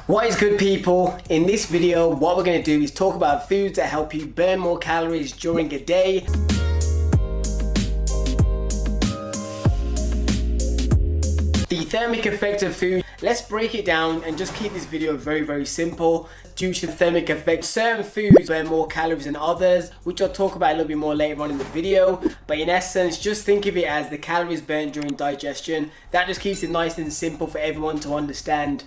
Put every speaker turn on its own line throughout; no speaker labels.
What is good, people? In this video, what we're going to do is talk about foods that help you burn more calories during a day. The thermic effect of food. Let's break it down and just keep this video very simple. Due to the thermic effect, certain foods burn more calories than others, which I'll talk about a little bit more later on in the video. But in essence, just think of it as the calories burned during digestion. That just keeps it nice and simple for everyone to understand.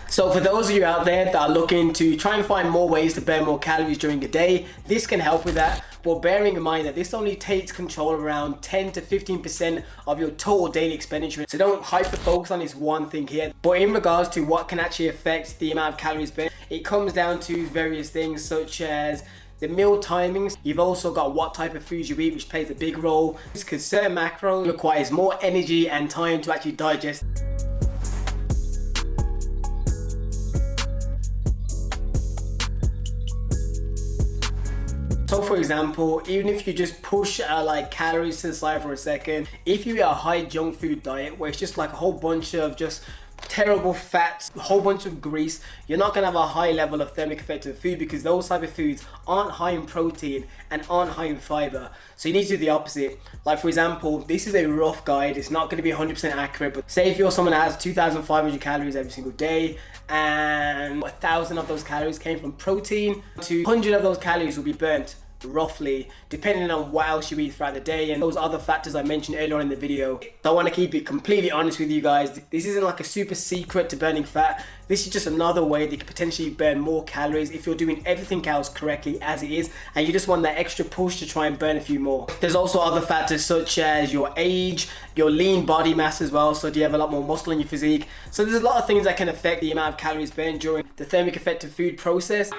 So for those of you out there that are looking to try and find more ways to burn more calories during the day, this can help with that. But bearing in mind that this only takes control around 10 to 15% of your total daily expenditure. So don't hyper focus on this one thing here. But in regards to what can actually affect the amount of calories burned, it comes down to various things such as the meal timings. You've also got what type of foods you eat, which plays a big role, because certain macros requires more energy and time to actually digest. So for example, even if you just push like calories to the side for a second, if you eat a high junk food diet where it's just like a whole bunch of just terrible fats, a whole bunch of grease, you're not gonna have a high level of thermic effect of food, because those type of foods aren't high in protein and aren't high in fiber. So you need to do the opposite. Like for example, this is a rough guide, it's not gonna be 100% accurate, but say if you're someone that has 2,500 calories every single day and 1,000 of those calories came from protein, 200 of those calories will be burnt roughly, depending on what else you eat throughout the day and those other factors I mentioned earlier on in the video. Don't want to keep it completely honest with you guys. This isn't like a super secret to burning fat. This is just another way that you could potentially burn more calories if you're doing everything else correctly as it is, and you just want that extra push to try and burn a few more. There's also other factors such as your age, your lean body mass as well. So do you have a lot more muscle in your physique? So there's a lot of things that can affect the amount of calories burned during the thermic effect of food process.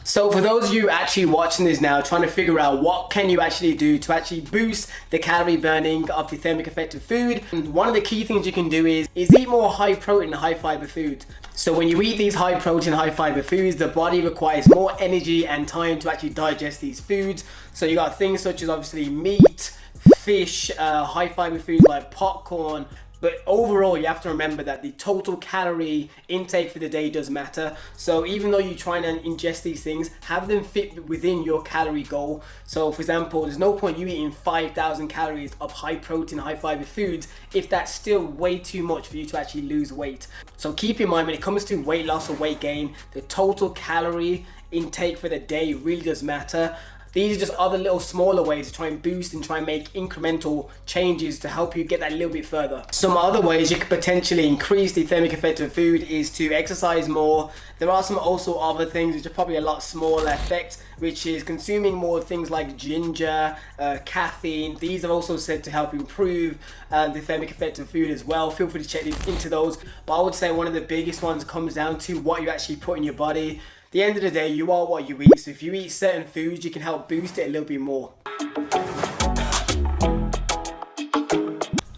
So for those of you actually watching this now, trying to figure out what can you actually do to actually boost the calorie burning of the thermic effect of food, and one of the key things you can do is eat more high protein and high fiber foods. So when you eat these high protein, high fiber foods, the body requires more energy and time to actually digest these foods. So you got things such as obviously meat, fish, high fiber foods like popcorn. But overall, you have to remember that the total calorie intake for the day does matter. So even though you're trying to ingest these things, have them fit within your calorie goal. So for example, there's no point you eating 5,000 calories of high protein, high fiber foods if that's still way too much for you to actually lose weight. So keep in mind, when it comes to weight loss or weight gain, the total calorie intake for the day really does matter. These are just other little smaller ways to try and boost and try and make incremental changes to help you get that a little bit further. Some other ways you could potentially increase the thermic effect of food is to exercise more. There are some also other things which are probably a lot smaller effects, which is consuming more things like ginger, caffeine. These are also said to help improve the thermic effect of food as well. Feel free to check into those. But I would say one of the biggest ones comes down to what you actually put in your body. At the end of the day, you are what you eat. So if you eat certain foods, you can help boost it a little bit more.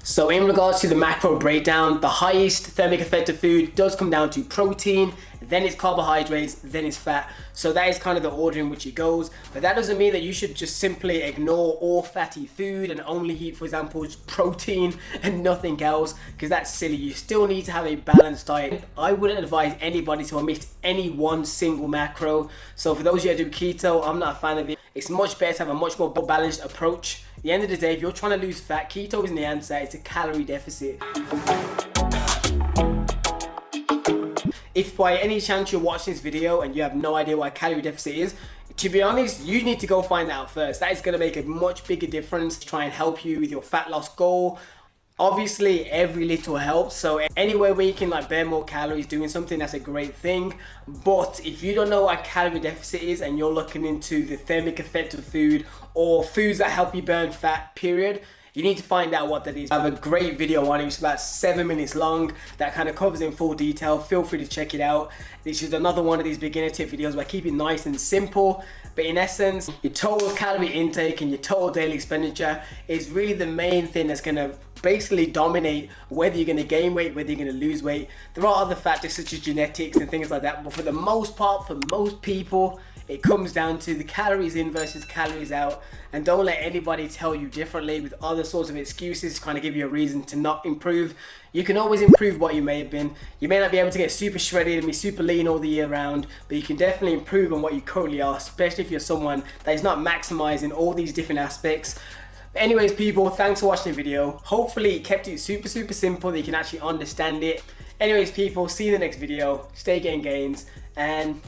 So in regards to the macro breakdown, the highest thermic effect of food does come down to protein, then it's carbohydrates, then it's fat. So that is kind of the order in which it goes. But that doesn't mean that you should just simply ignore all fatty food and only eat, for example, protein and nothing else, because that's silly. You still need to have a balanced diet. I wouldn't advise anybody to omit any one single macro. So for those of you that do keto, I'm not a fan of it. It's much better to have a much more balanced approach. At the end of the day, if you're trying to lose fat, keto isn't the answer, it's a calorie deficit. If by any chance you're watching this video and you have no idea what a calorie deficit is, to be honest, you need to go find that out first. That is going to make a much bigger difference to try and help you with your fat loss goal. Obviously, every little helps, so anywhere where you can like burn more calories doing something, that's a great thing. But if you don't know what a calorie deficit is and you're looking into the thermic effect of food or foods that help you burn fat, period, you need to find out what that is. I have a great video on it, it's about 7 minutes long, that kind of covers in full detail. Feel free to check it out. This is another one of these beginner tip videos where I keep it nice and simple. But in essence, your total calorie intake and your total daily expenditure is really the main thing that's going to basically dominate whether you're going to gain weight, whether you're going to lose weight. There are other factors such as genetics and things like that, but for the most part, for most people, It comes down to the calories in versus calories out, and don't let anybody tell you differently with other sorts of excuses to kind of give you a reason to not improve. You can always improve what you may have been. You may not be able to get super shredded and be super lean all the year round, but you can definitely improve on what you currently are, especially if you're someone that is not maximizing all these different aspects. But anyways people, thanks for watching the video. Hopefully it kept it super simple that you can actually understand it. Anyways people, see you in the next video. Stay getting gains and